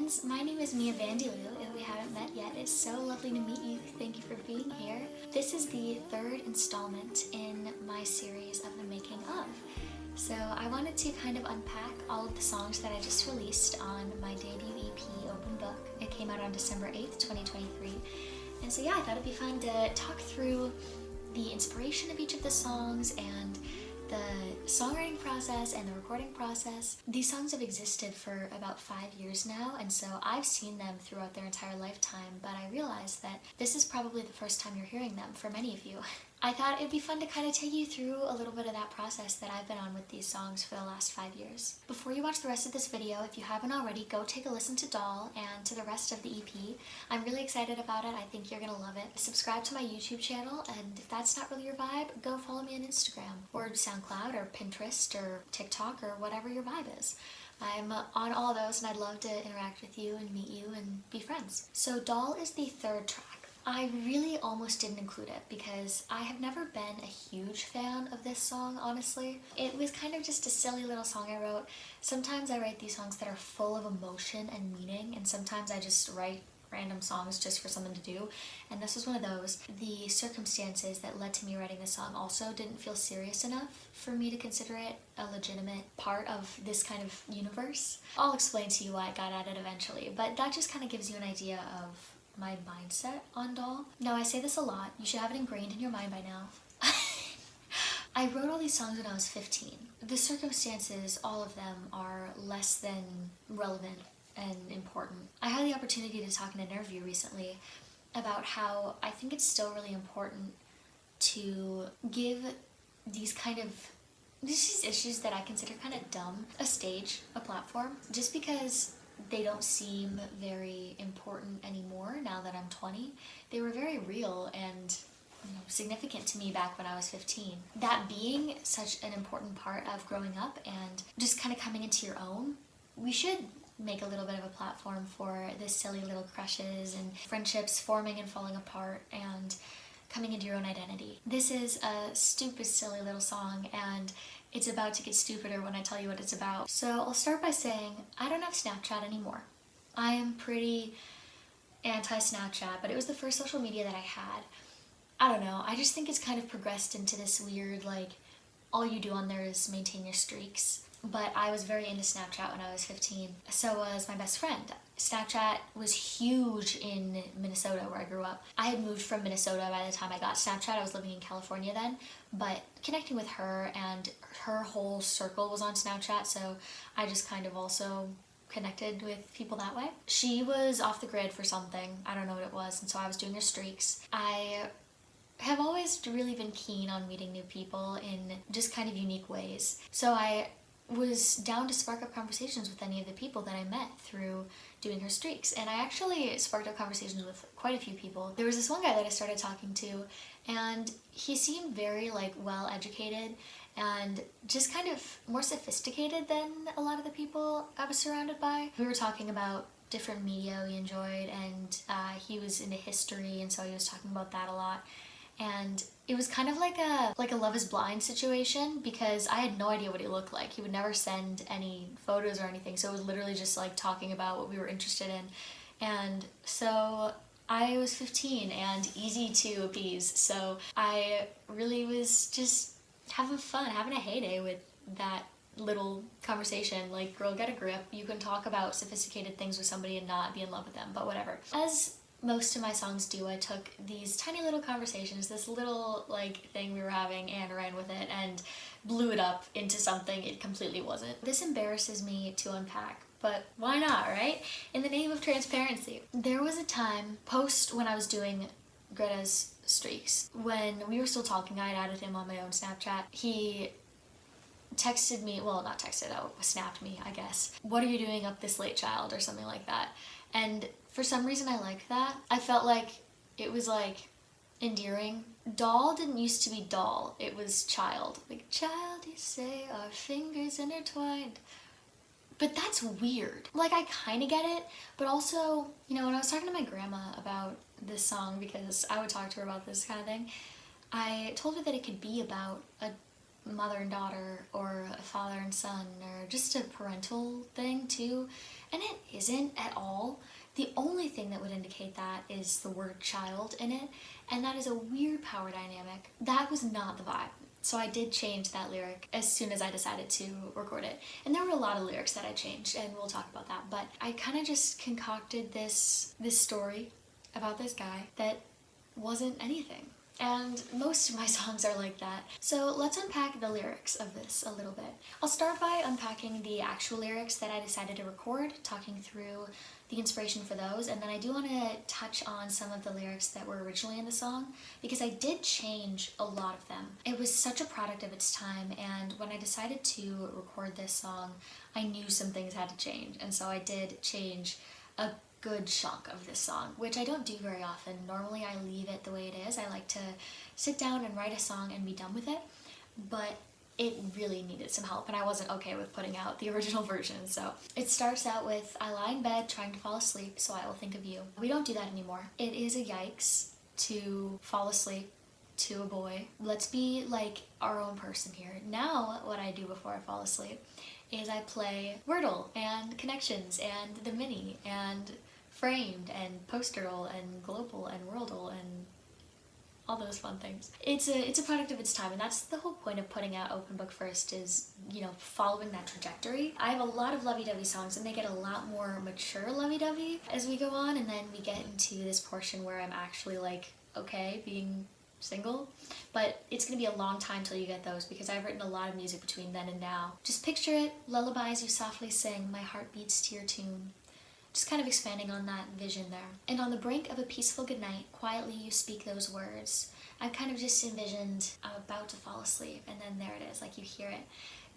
friends, my name is Mia Vandilu. If we haven't met yet, it's so lovely to meet you. Thank you for being here. This is the third installment in my series of the making of. So I wanted to kind of unpack all of the songs that I just released on my debut EP, Open Book. It came out on December 8th, 2023. And so yeah, I thought it'd be fun to talk through the inspiration of each of the songs and the songwriting process and the recording process. These songs have existed for about 5 years now, and so I've seen them throughout their entire lifetime, but I realized that this is probably the first time you're hearing them for many of you. I thought it'd be fun to kind of take you through a little bit of that process that I've been on with these songs for the last 5 years. Before you watch the rest of this video, if you haven't already, go take a listen to Doll and to the rest of the EP. I'm really excited about it. I think you're gonna love it. Subscribe to my YouTube channel, and if that's not really your vibe, go follow me on Instagram or SoundCloud or Pinterest or TikTok or whatever your vibe is. I'm on all those, and I'd love to interact with you and meet you and be friends. So Doll is the third track. I really almost didn't include it because I have never been a huge fan of this song, honestly. It was kind of just a silly little song I wrote. Sometimes I write these songs that are full of emotion and meaning, and sometimes I just write random songs just for something to do, and this was one of those. The circumstances that led to me writing this song also didn't feel serious enough for me to consider it a legitimate part of this kind of universe. I'll explain to you why I got at it eventually, but that just kind of gives you an idea of my mindset on Doll. Now, I say this a lot, you should have it ingrained in your mind by now. I wrote all these songs when I was 15. The circumstances, all of them, are less than relevant and important. I had the opportunity to talk in an interview recently about how I think it's still really important to give these issues that I consider kind of dumb a stage, a platform, just because they don't seem very important anymore now that I'm 20. They were very real and significant to me back when I was 15. That being such an important part of growing up and just kind of coming into your own, we should make a little bit of a platform for the silly little crushes and friendships forming and falling apart and coming into your own identity. This is a stupid, silly little song, and it's about to get stupider when I tell you what it's about. So I'll start by saying I don't have Snapchat anymore. I am pretty anti-Snapchat, but it was the first social media that I had. I don't know, I just think it's kind of progressed into this weird, like, all you do on there is maintain your streaks. But I was very into Snapchat when I was 15. So was my best friend. Snapchat was huge in Minnesota, where I grew up. I had moved from Minnesota by the time I got Snapchat. I was living in California then, but connecting with her and her whole circle was on Snapchat, so I just kind of also connected with people that way. She was off the grid for something, I don't know what it was, and so I was doing her streaks. I have always really been keen on meeting new people in just kind of unique ways. So I was down to spark up conversations with any of the people that I met through doing her streaks, and I actually sparked up conversations with quite a few people. There was this one guy that I started talking to, and he seemed very well educated and just kind of more sophisticated than a lot of the people I was surrounded by. We were talking about different media we enjoyed, and he was into history, and so he was talking about that a lot. And it was kind of like a Love is Blind situation, because I had no idea what he looked like. He would never send any photos or anything, so it was literally just talking about what we were interested in. And so I was 15 and easy to appease, so I really was just having fun, having a heyday with that little conversation. Like, girl, get a grip. You can talk about sophisticated things with somebody and not be in love with them, but whatever. As most of my songs do, I took these tiny little conversations, this little thing we were having, and ran with it and blew it up into something it completely wasn't. This embarrasses me to unpack, but why not, right? In the name of transparency. There was a time, post when I was doing Greta's streaks, when we were still talking. I had added him on my own Snapchat. He texted me, well, not texted, snapped me, I guess. "What are you doing up this late, child?" or something like that. And for some reason I liked that. I felt like it was endearing. Doll didn't used to be doll, it was child. Child, you say, our fingers intertwined. But that's weird. I kind of get it, but also, when I was talking to my grandma about this song, because I would talk to her about this kind of thing, I told her that it could be about a mother and daughter or a father and son or just a parental thing too, and it isn't at all. The only thing that would indicate that is the word child in it, and that is a weird power dynamic. That was not the vibe. So I did change that lyric as soon as I decided to record it. And there were a lot of lyrics that I changed, and we'll talk about that. But I kind of just concocted this story about this guy that wasn't anything. And most of my songs are like that. So let's unpack the lyrics of this a little bit. I'll start by unpacking the actual lyrics that I decided to record, talking through the inspiration for those, and then I do want to touch on some of the lyrics that were originally in the song, because I did change a lot of them. It was such a product of its time, and when I decided to record this song, I knew some things had to change, and so I did change a good chunk of this song, which I don't do very often. Normally I leave it the way it is. I like to sit down and write a song and be done with it, but it really needed some help and I wasn't okay with putting out the original version. So it starts out with, I lie in bed trying to fall asleep, so I will think of you. We don't do that anymore. It is a yikes to fall asleep to a boy. Let's be like our own person here. Now what I do before I fall asleep is I play Wordle and Connections and The Mini and Framed and Posterle and Global and Worldle and all those fun things. It's a product of its time, and that's the whole point of putting out Open Book First is, you know, following that trajectory. I have a lot of lovey-dovey songs, and they get a lot more mature lovey-dovey as we go on, and then we get into this portion where I'm actually like, okay, being single, but it's gonna be a long time till you get those because I've written a lot of music between then and now. Just picture it, lullabies you softly sing, my heart beats to your tune. Just kind of expanding on that vision there. And on the brink of a peaceful goodnight, quietly you speak those words. I've kind of just envisioned I'm about to fall asleep, and then there it is, like you hear it.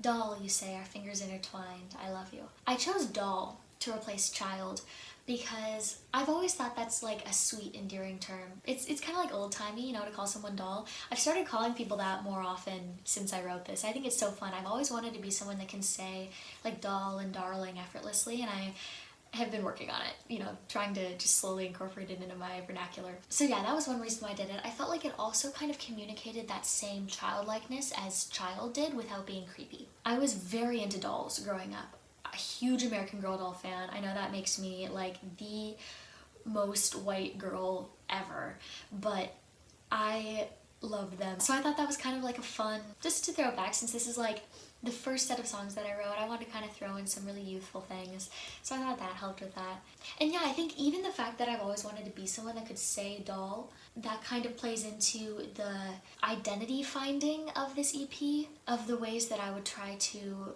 Doll, you say, our fingers intertwined, I love you. I chose doll to replace child because I've always thought that's like a sweet, endearing term. It's kind of like old-timey, you know, to call someone doll. I've started calling people that more often since I wrote this. I think it's so fun. I've always wanted to be someone that can say like doll and darling effortlessly, and I have been working on it, you know, trying to just slowly incorporate it into my vernacular. So yeah, that was one reason why I did it. I felt like it also kind of communicated that same childlikeness as Child did without being creepy. I was very into dolls growing up. A huge American Girl doll fan. I know that makes me like the most white girl ever, but I loved them. So I thought that was kind of like a fun, just to throw it back, since this is like the first set of songs that I wrote, I wanted to kind of throw in some really youthful things. So I thought that helped with that. And yeah, I think even the fact that I've always wanted to be someone that could say doll, that kind of plays into the identity finding of this EP, of the ways that I would try to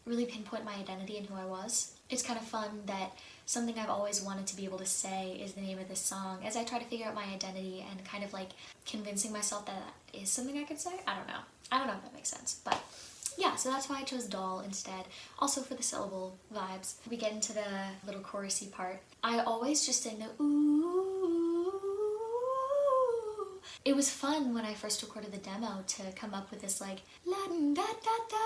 really pinpoint my identity and who I was. It's kind of fun that something I've always wanted to be able to say is the name of this song as I try to figure out my identity and kind of like convincing myself that that is something I could say. I don't know if that makes sense, but yeah, so that's why I chose doll instead. Also for the syllable vibes. We get into the little chorusy part. I always just sing the ooh. It was fun when I first recorded the demo to come up with this like la da da da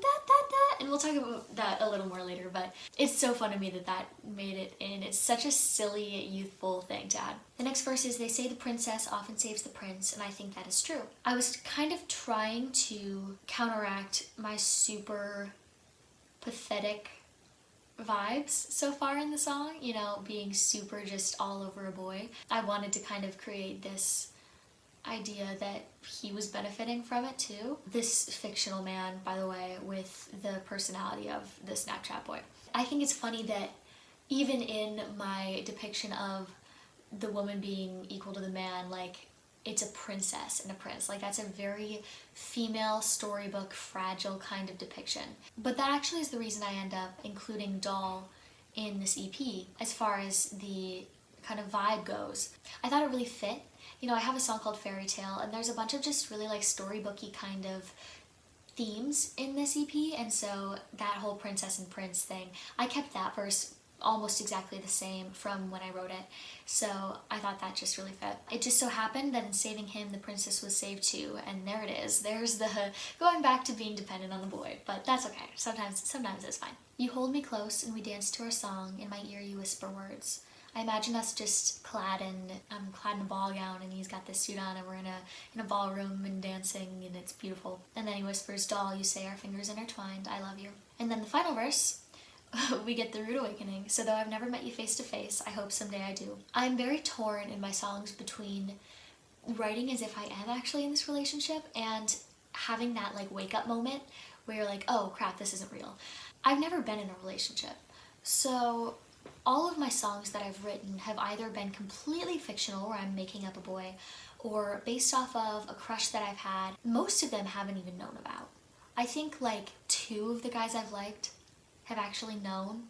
da da da, and we'll talk about that a little more later, but it's so fun to me that that made it in. It's such a silly, youthful thing to add. The next verse is, they say the princess often saves the prince, and I think that is true. I was kind of trying to counteract my super pathetic vibes so far in the song, you know, being super just all over a boy. I wanted to kind of create this idea that he was benefiting from it too. This fictional man, by the way, with the personality of the Snapchat boy. I think it's funny that even in my depiction of the woman being equal to the man, like it's a princess and a prince. Like that's a very female storybook, fragile kind of depiction. But that actually is the reason I end up including doll in this EP as far as the kind of vibe goes. I thought it really fit. You know, I have a song called Fairy Tale, and there's a bunch of just really like storybooky kind of themes in this EP, and so that whole princess and prince thing, I kept that verse almost exactly the same from when I wrote it, so I thought that just really fit. It just so happened that in saving him, the princess was saved too, and there it is. There's the going back to being dependent on the boy, but that's okay. Sometimes it's fine. You hold me close and we dance to our song. In my ear you whisper words. I imagine us just clad in a ball gown, and he's got this suit on, and we're in a ballroom and dancing, and it's beautiful. And then he whispers, "Doll, you say our fingers intertwined, I love you." And then the final verse, we get the rude awakening. "So though I've never met you face to face, I hope someday I do." I'm very torn in my songs between writing as if I am actually in this relationship and having that like wake up moment where you're like, oh crap, this isn't real. I've never been in a relationship, so all of my songs that I've written have either been completely fictional, where I'm making up a boy, or based off of a crush that I've had. Most of them haven't even known about. I think like 2 of the guys I've liked have actually known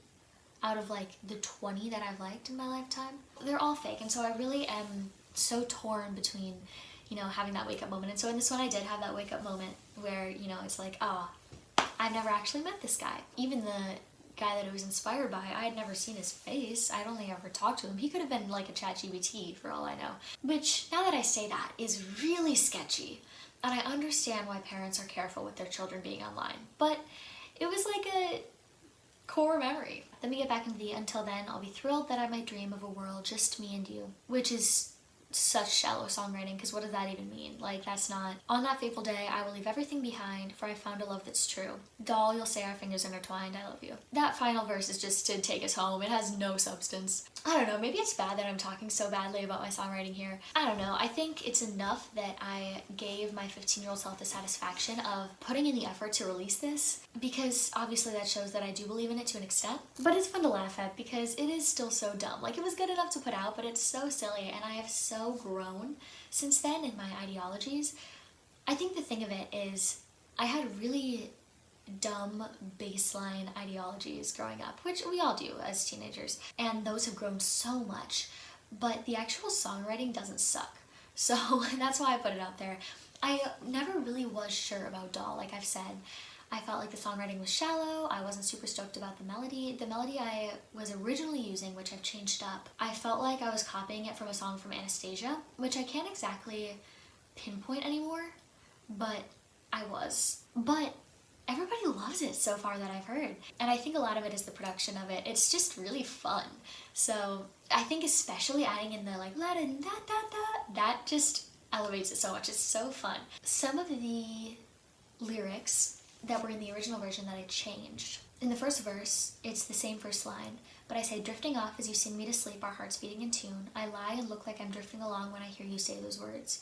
out of like the 20 that I've liked in my lifetime. They're all fake, and so I really am so torn between, you know, having that wake up moment. And so in this one I did have that wake up moment where, you know, it's like, oh, I've never actually met this guy. Even the guy that it was inspired by, I had never seen his face. I'd only ever talked to him. He could have been like a ChatGPT for all I know. Which, now that I say that, is really sketchy. And I understand why parents are careful with their children being online. But it was like a core memory. Then we get back into the "until then, I'll be thrilled that I might dream of a world just me and you," which is such shallow songwriting, because what does that even mean? Like, that's not, "On that fateful day, I will leave everything behind, for I found a love that's true. Doll, you'll say our fingers intertwined, I love you." That final verse is just to take us home. It has no substance. I don't know, maybe it's bad that I'm talking so badly about my songwriting here. I don't know, I think it's enough that I gave my 15-year-old self the satisfaction of putting in the effort to release this, because obviously that shows that I do believe in it to an extent. But it's fun to laugh at because it is still so dumb. Like, it was good enough to put out, but it's so silly, and I have so grown since then in my ideologies. I think the thing of it is, I had really dumb baseline ideologies growing up, which we all do as teenagers, and those have grown so much, but the actual songwriting doesn't suck. So that's why I put it out there. I never really was sure about Doll, like I've said. I felt like the songwriting was shallow. I wasn't super stoked about the melody. The melody I was originally using, which I've changed up, I felt like I was copying it from a song from Anastasia, which I can't exactly pinpoint anymore, but I was. But everybody loves it so far that I've heard. And I think a lot of it is the production of it. It's just really fun. So I think especially adding in the like la da da da da, that just elevates it so much. It's so fun. Some of the lyrics that were in the original version that I changed. In the first verse, it's the same first line, but I say, "Drifting off as you sing me to sleep, our hearts beating in tune. I lie and look like I'm drifting along when I hear you say those words."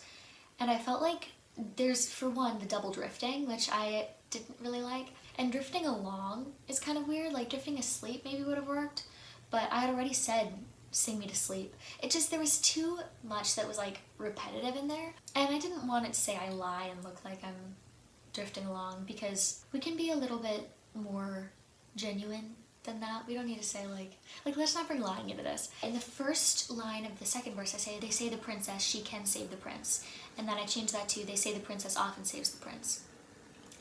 And I felt like there's, for one, the double drifting, which I didn't really like. And drifting along is kind of weird, like drifting asleep maybe would have worked, but I had already said "sing me to sleep." It just, there was too much that was like repetitive in there, and I didn't want it to say I lie and look like I'm drifting along, because we can be a little bit more genuine than that. We don't need to say like let's not bring lying into this. In the first line of the second verse, I say, "They say the princess, she can save the prince." And then I changed that to, "They say the princess often saves the prince."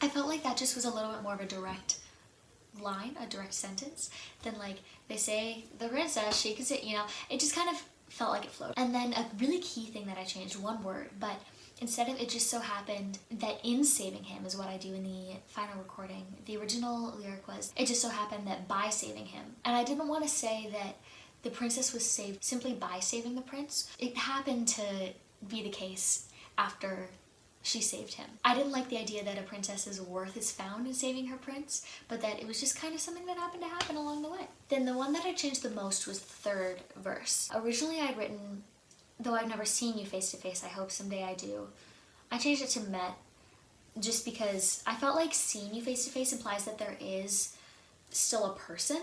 I felt like that just was a little bit more of a direct line, a direct sentence, than like, "They say the princess, she can say," you know, it just kind of felt like it flowed. And then a really key thing that I changed, one word, but instead of "it just so happened that in saving him" is what I do in the final recording. The original lyric was, "It just so happened that by saving him." And I didn't want to say that the princess was saved simply by saving the prince. It happened to be the case after she saved him. I didn't like the idea that a princess's worth is found in saving her prince, but that it was just kind of something that happened to happen along the way. Then the one that I changed the most was the third verse. Originally I'd written, "Though I've never seen you face to face, I hope someday I do." I changed it to "met," just because I felt like seeing you face to face implies that there is still a person,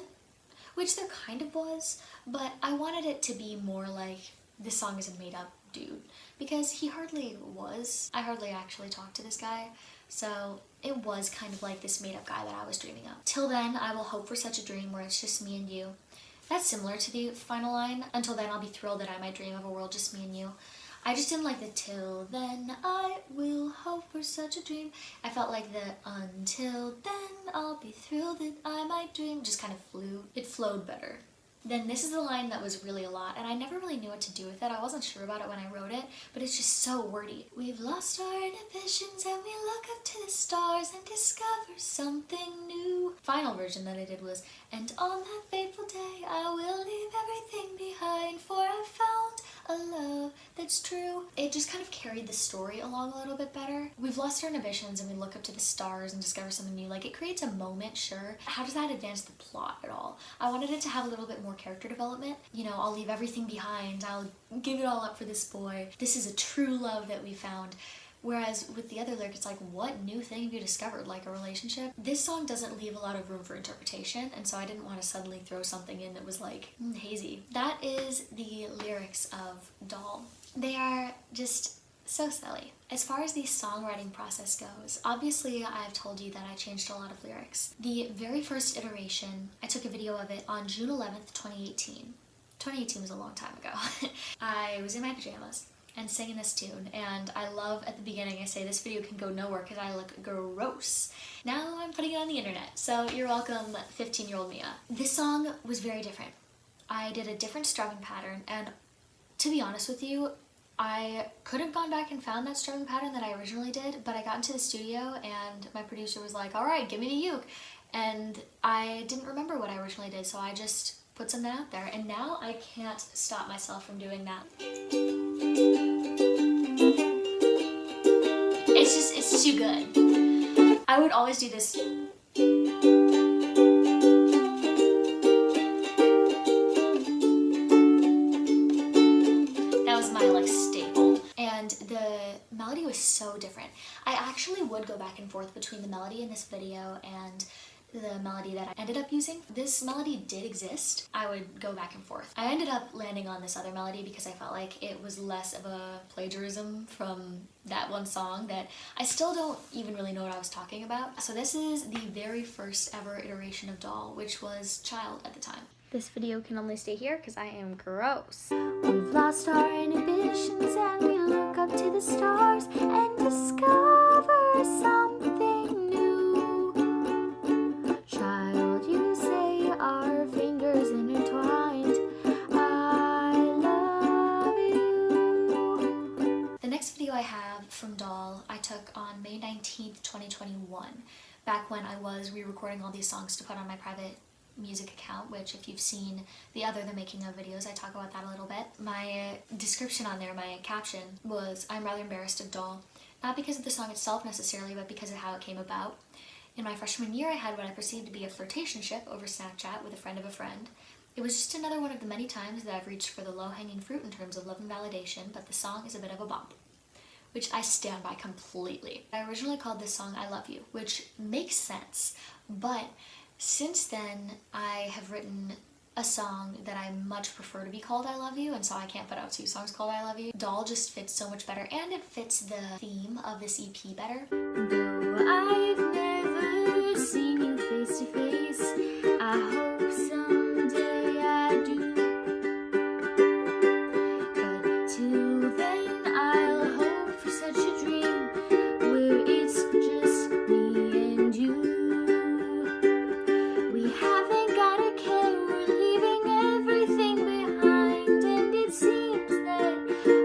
which there kind of was, but I wanted it to be more like this song is a made up dude, because he hardly was. I hardly actually talked to this guy, so it was kind of like this made up guy that I was dreaming of. "Till then, I will hope for such a dream where it's just me and you." That's similar to the final line, "Until then, I'll be thrilled that I might dream of a world just me and you." I just didn't like the "till then, I will hope for such a dream." I felt like the "until then, I'll be thrilled that I might dream" just kind of flew. It flowed better. Then this is the line that was really a lot, and I never really knew what to do with it. I wasn't sure about it when I wrote it, but it's just so wordy. "We've lost our inhibitions and we look up to the stars and discover something new." Final version that I did was, "And on that fateful day, I will leave everything behind. it's true. It just kind of carried the story along a little bit better. We've lost our inhibitions and we look up to the stars and discover something new. Like, it creates a moment, sure. How does that advance the plot at all? I wanted it to have a little bit more character development. You know, I'll leave everything behind. I'll give it all up for this boy. This is a true love that we found. Whereas with the other lyric, it's like, what new thing have you discovered? Like a relationship? This song doesn't leave a lot of room for interpretation, and so I didn't want to suddenly throw something in that was like hazy. That is the lyrics of Doll. They are just so silly. As far as the songwriting process goes, obviously I've told you that I changed a lot of lyrics. The very first iteration, I took a video of it on June 11th, 2018. 2018 was a long time ago. I was in my pajamas and singing this tune, and I love at the beginning I say this video can go nowhere because I look gross. Now I'm putting it on the internet, so you're welcome, 15-year-old Mia. This song was very different. I did a different strumming pattern, and to be honest with you, I could have gone back and found that strumming pattern that I originally did, but I got into the studio and my producer was like, alright, give me the uke, and I didn't remember what I originally did, so I just put something out there, and now I can't stop myself from doing that. It's too good. I would always do this. That was my like staple. And the melody was so different. I actually would go back and forth between the melody in this video and the melody that I ended up using. This melody did exist. I would go back and forth. I ended up landing on this other melody because I felt like it was less of a plagiarism from that one song that I still don't even really know what I was talking about. So this is the very first ever iteration of Doll, which was Child at the time. This video can only stay here because I am gross. We've lost our inhibitions and we look up to the stars and discover something new. Child, you say our fingers intertwined. I love you. The next video I have from Doll I took on May 19th, 2021, back when I was re-recording all these songs to put on my private music account, which if you've seen the other The Making of videos, I talk about that a little bit. My description on there, my caption, was, I'm rather embarrassed of Doll. Not because of the song itself necessarily, but because of how it came about. In my freshman year, I had what I perceived to be a flirtationship over Snapchat with a friend of a friend. It was just another one of the many times that I've reached for the low-hanging fruit in terms of love and validation, but the song is a bit of a bop, which I stand by completely. I originally called this song I Love You, which makes sense, but since then, I have written a song that I much prefer to be called I Love You, and so I can't put out two songs called I Love You. Doll just fits so much better, and it fits the theme of this EP better. Though I've never seen you face to face, I hope someday I do. But till then, I'll hope for such a dream where it's just me and you. We haven't got a care, we're leaving everything behind, and it seems that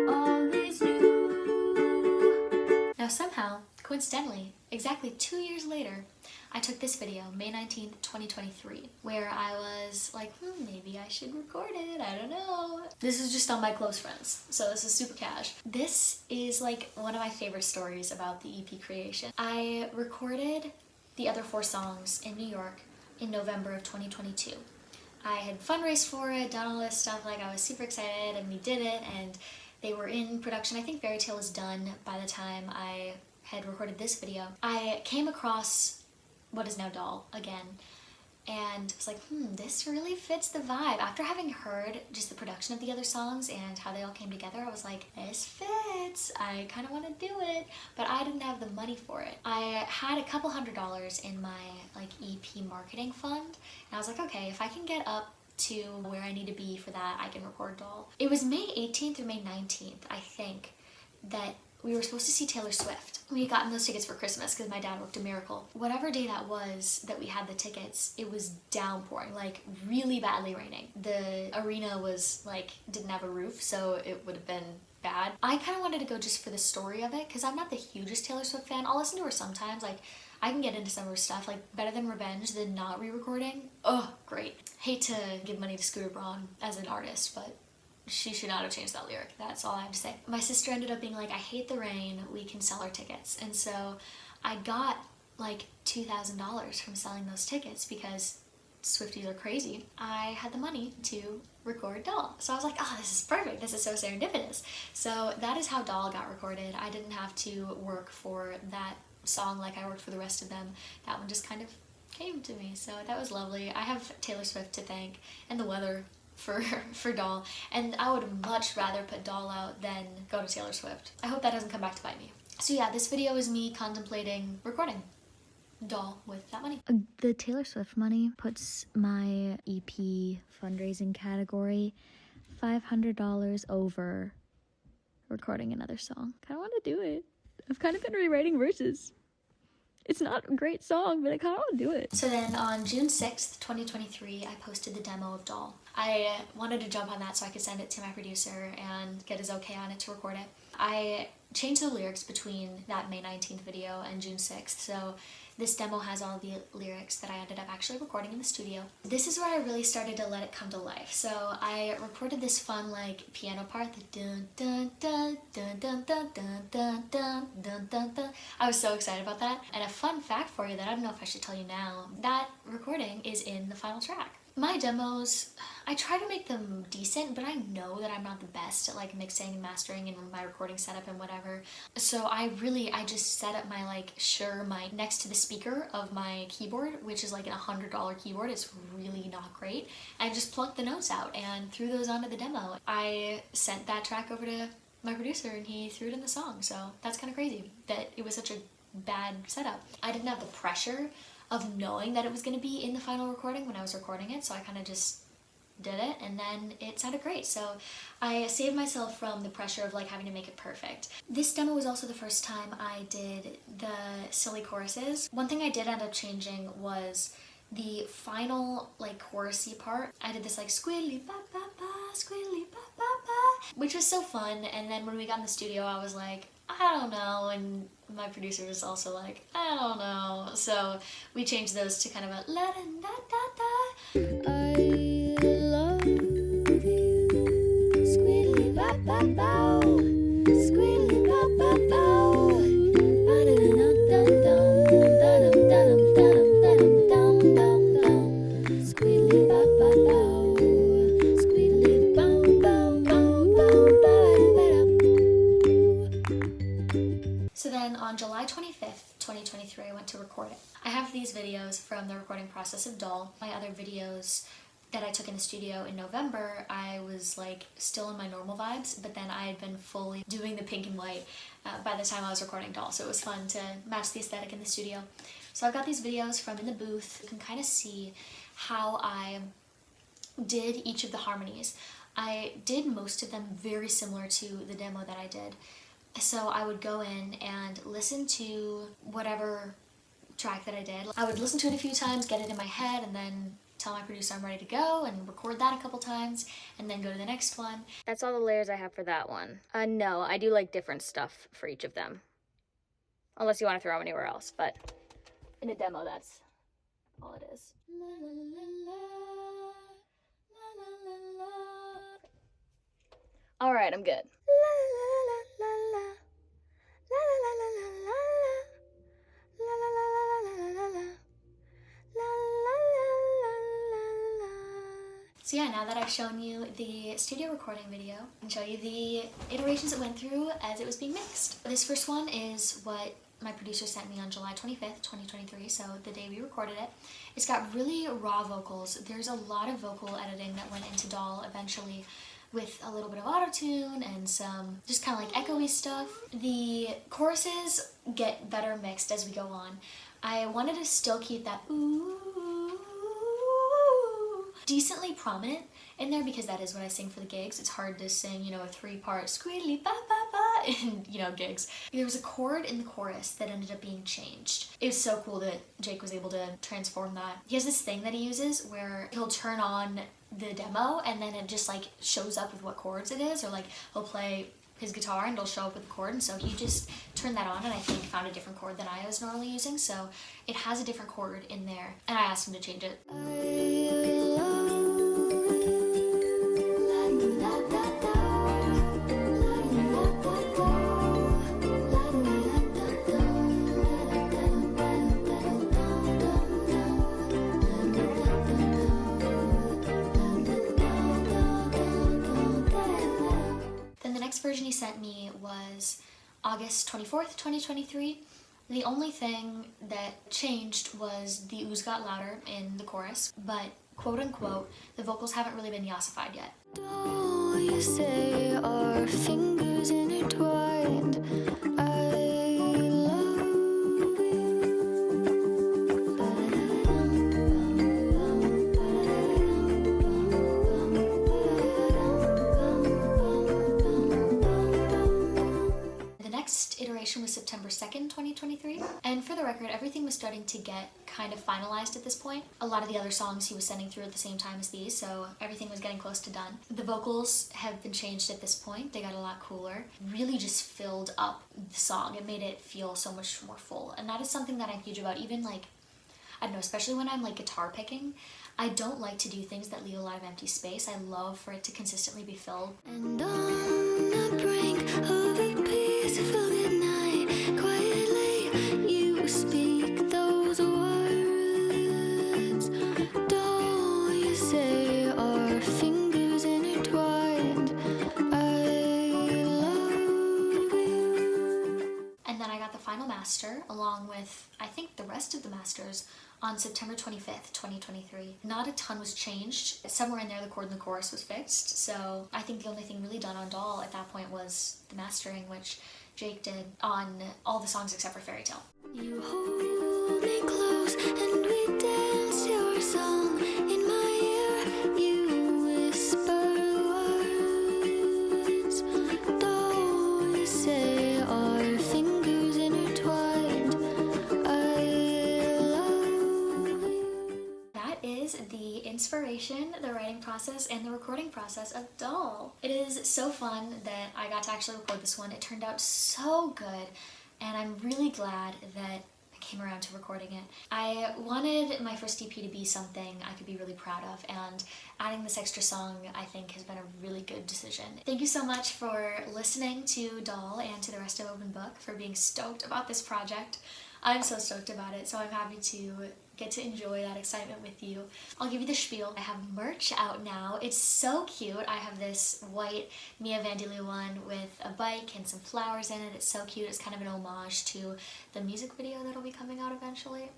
all is new. Now somehow, coincidentally, exactly 2 years later, I took this video, May 19th, 2023, where I was like, maybe I should record it, I don't know. This is just on my close friends, so this is super cash. This is like one of my favorite stories about the EP creation. I recorded the other 4 songs in New York in November of 2022. I had fundraised for it, done all this stuff, like I was super excited, and we did it, and they were in production. I think Fairy Tale was done by the time I had recorded this video. I came across what is now Doll again, and was like, this really fits the vibe. After having heard just the production of the other songs and how they all came together, I was like, this fits. I kind of want to do it, but I didn't have the money for it. I had a couple $100s in my like EP marketing fund, and I was like, okay, if I can get up to where I need to be for that, I can record Doll. It was May 18th or May 19th, I think, that we were supposed to see Taylor Swift. We had gotten those tickets for Christmas because my dad worked a miracle. Whatever day that was that we had the tickets, it was downpouring, like really badly raining. The arena was like, didn't have a roof, so it would have been bad. I kind of wanted to go just for the story of it because I'm not the hugest Taylor Swift fan. I'll listen to her sometimes, like I can get into some of her stuff, like Better Than Revenge, the not re-recording. Oh, great. Hate to give money to Scooter Braun as an artist, but she should not have changed that lyric. That's all I have to say. My sister ended up being like, I hate the rain, we can sell our tickets. And so I got like $2,000 from selling those tickets because Swifties are crazy. I had the money to record Doll. So I was like, oh, this is perfect. This is so serendipitous. So that is how Doll got recorded. I didn't have to work for that song like I worked for the rest of them. That one just kind of came to me. So that was lovely. I have Taylor Swift to thank and the weather for Doll. And I would much rather put Doll out than go to Taylor Swift. I hope that doesn't come back to bite me. So yeah, this video is me contemplating recording Doll with that money. The Taylor Swift money puts my EP fundraising category $500 over recording another song. I kind of want to do it. I've kind of been rewriting verses. It's not a great song, but I kind of want to do it. So then on June 6th, 2023, I posted the demo of Doll. I wanted to jump on that so I could send it to my producer and get his okay on it to record it. I changed the lyrics between that May 19th video and June 6th, so this demo has all the lyrics that I ended up actually recording in the studio. This is where I really started to let it come to life. So I recorded this fun like piano part, the dun dun dun dun dun dun dun dun dun dun dun dun. I was so excited about that. And a fun fact for you that I don't know if I should tell you now, that recording is in the final track. My demos, I try to make them decent, but I know that I'm not the best at like mixing and mastering and my recording setup and whatever. So I just set up my like Shure mic next to the speaker of my keyboard, which is like a $100 keyboard. It's really not great. I just plucked the notes out and threw those onto the demo. I sent that track over to my producer and he threw it in the song. So that's kind of crazy that it was such a bad setup. I didn't have the pressure of knowing that it was going to be in the final recording when I was recording it, so I kind of just did it and then it sounded great. So I saved myself from the pressure of like having to make it perfect. This demo was also the first time I did the silly choruses. One thing I did end up changing was the final like chorusy part. I did this like squiddly ba ba ba, squiddly ba ba ba, which was so fun. And then when we got in the studio, I was like, I don't know, and my producer was also like, I don't know. So we changed those to kind of a la da da da da. I love you, squiddly ba ba ba, squiddly ba ba ba, ba da da dum dum, da dum da dum da dum dum dum dum, squiddly ba ba ba, squiddly bum bum bum bum ba da. So then on July 25th, 2023, I went to record it. I have these videos from the recording process of Doll. My other videos that I took in the studio in November, I was like still in my normal vibes, but then I had been fully doing the pink and white by the time I was recording Doll, so it was fun to match the aesthetic in the studio. So I've got these videos from in the booth. You can kind of see how I did each of the harmonies. I did most of them very similar to the demo that I did. So I would go in and listen to whatever track that I did. I would listen to it a few times, get it in my head, and then tell my producer I'm ready to go and record that a couple times and then go to the next one. That's all the layers I have for that one. No, I do like different stuff for each of them. Unless you want to throw them anywhere else, but in a demo, that's all it is. All right, I'm good. So yeah, now that I've shown you the studio recording video, I can show you the iterations it went through as it was being mixed. This first one is what my producer sent me on July 25th, 2023, so the day we recorded it. It's got really raw vocals. There's a lot of vocal editing that went into Doll eventually, with a little bit of auto-tune and some just kind of like echoey stuff. The choruses get better mixed as we go on. I wanted to still keep that ooh decently prominent in there because that is what I sing for the gigs. It's hard to sing, you know, a 3-part squiddly ba ba ba in, you know, gigs. There was a chord in the chorus that ended up being changed. It was so cool that Jake was able to transform that. He has this thing that he uses where he'll turn on the demo and then it just like shows up with what chords it is, or like he'll play his guitar and it'll show up with a chord, and so he just turned that on and I think found a different chord than I was normally using, so it has a different chord in there and I asked him to change it. I love you. La, la, la, la. next version he sent me was August 24th, 2023. The only thing that changed was the ooze got louder in the chorus, but quote unquote, the vocals haven't really been yassified yet. Don't you say our fingers intertwined? I love The next iteration was September 2nd, 2023. And for the record, everything was starting to get kind of finalized at this point. A lot of the other songs he was sending through at the same time as these, so everything was getting close to done. The vocals have been changed at this point. They got a lot cooler. Really just filled up the song. It made it feel so much more full. And that is something that I'm huge about. Even like, I don't know, especially when I'm like guitar picking, I don't like to do things that leave a lot of empty space. I love for it to consistently be filled. and on the brink of a peaceful good night, quietly you speak those words. Don't you say our fingers intertwined? I love you. And then I got the final master along with, I think, the rest of the masters on September 25th, 2023. Not a ton was changed. Somewhere in there, the chord in the chorus was fixed. So I think the only thing really done on Doll at that point was the mastering, which Jake did on all the songs except for Fairy Tale. You hold me close and we dance your song in my ear. You whisper words. Though you say our fingers intertwined, I love you. That is the inspiration, the writing process, and the recording process of Doll. It is so fun that I got to actually record this one. It turned out so good, and I'm really glad that I came around to recording it. I wanted my first EP to be something I could be really proud of, and adding this extra song I think has been a really good decision. Thank you so much for listening to Doll and to the rest of Open Book, for being stoked about this project. I'm so stoked about it, so I'm happy to get to enjoy that excitement with you. I'll give you the spiel. I have merch out now. It's so cute. I have this white Mia Vandeleu one with a bike and some flowers in it. It's so cute. It's kind of an homage to the music video that'll be coming out eventually.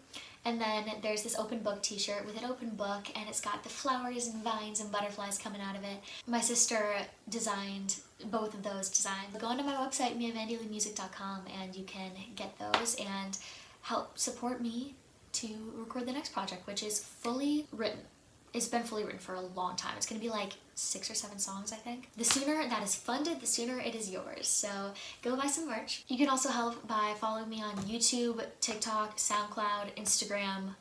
And then there's this Open Book t-shirt with an open book, and it's got the flowers and vines and butterflies coming out of it. My sister designed both of those designs. Go onto my website, miavandeleumusic.com, and you can get those and help support me to record the next project, which is fully written. It's been fully written for a long time. It's gonna be like 6 or 7 songs, I think. The sooner that is funded, the sooner it is yours. So go buy some merch. You can also help by following me on YouTube, TikTok, SoundCloud, Instagram,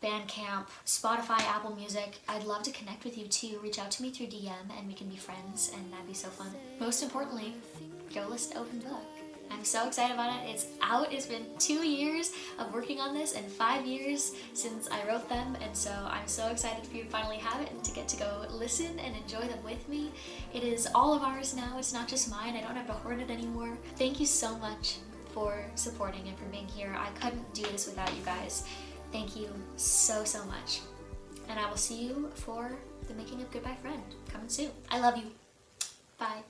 Bandcamp, Spotify, Apple Music. I'd love to connect with you too. Reach out to me through DM and we can be friends, and that'd be so fun. Most importantly, go listen to Open Book. I'm so excited about it. It's out. It's been 2 years of working on this and 5 years since I wrote them, and so I'm so excited for you to finally have it and to get to go listen and enjoy them with me. It is all of ours now. It's not just mine. I don't have to hoard it anymore. Thank you so much for supporting and for being here. I couldn't do this without you guys. Thank you so, so much. And I will see you for the Making of Goodbye Friend coming soon. I love you. Bye.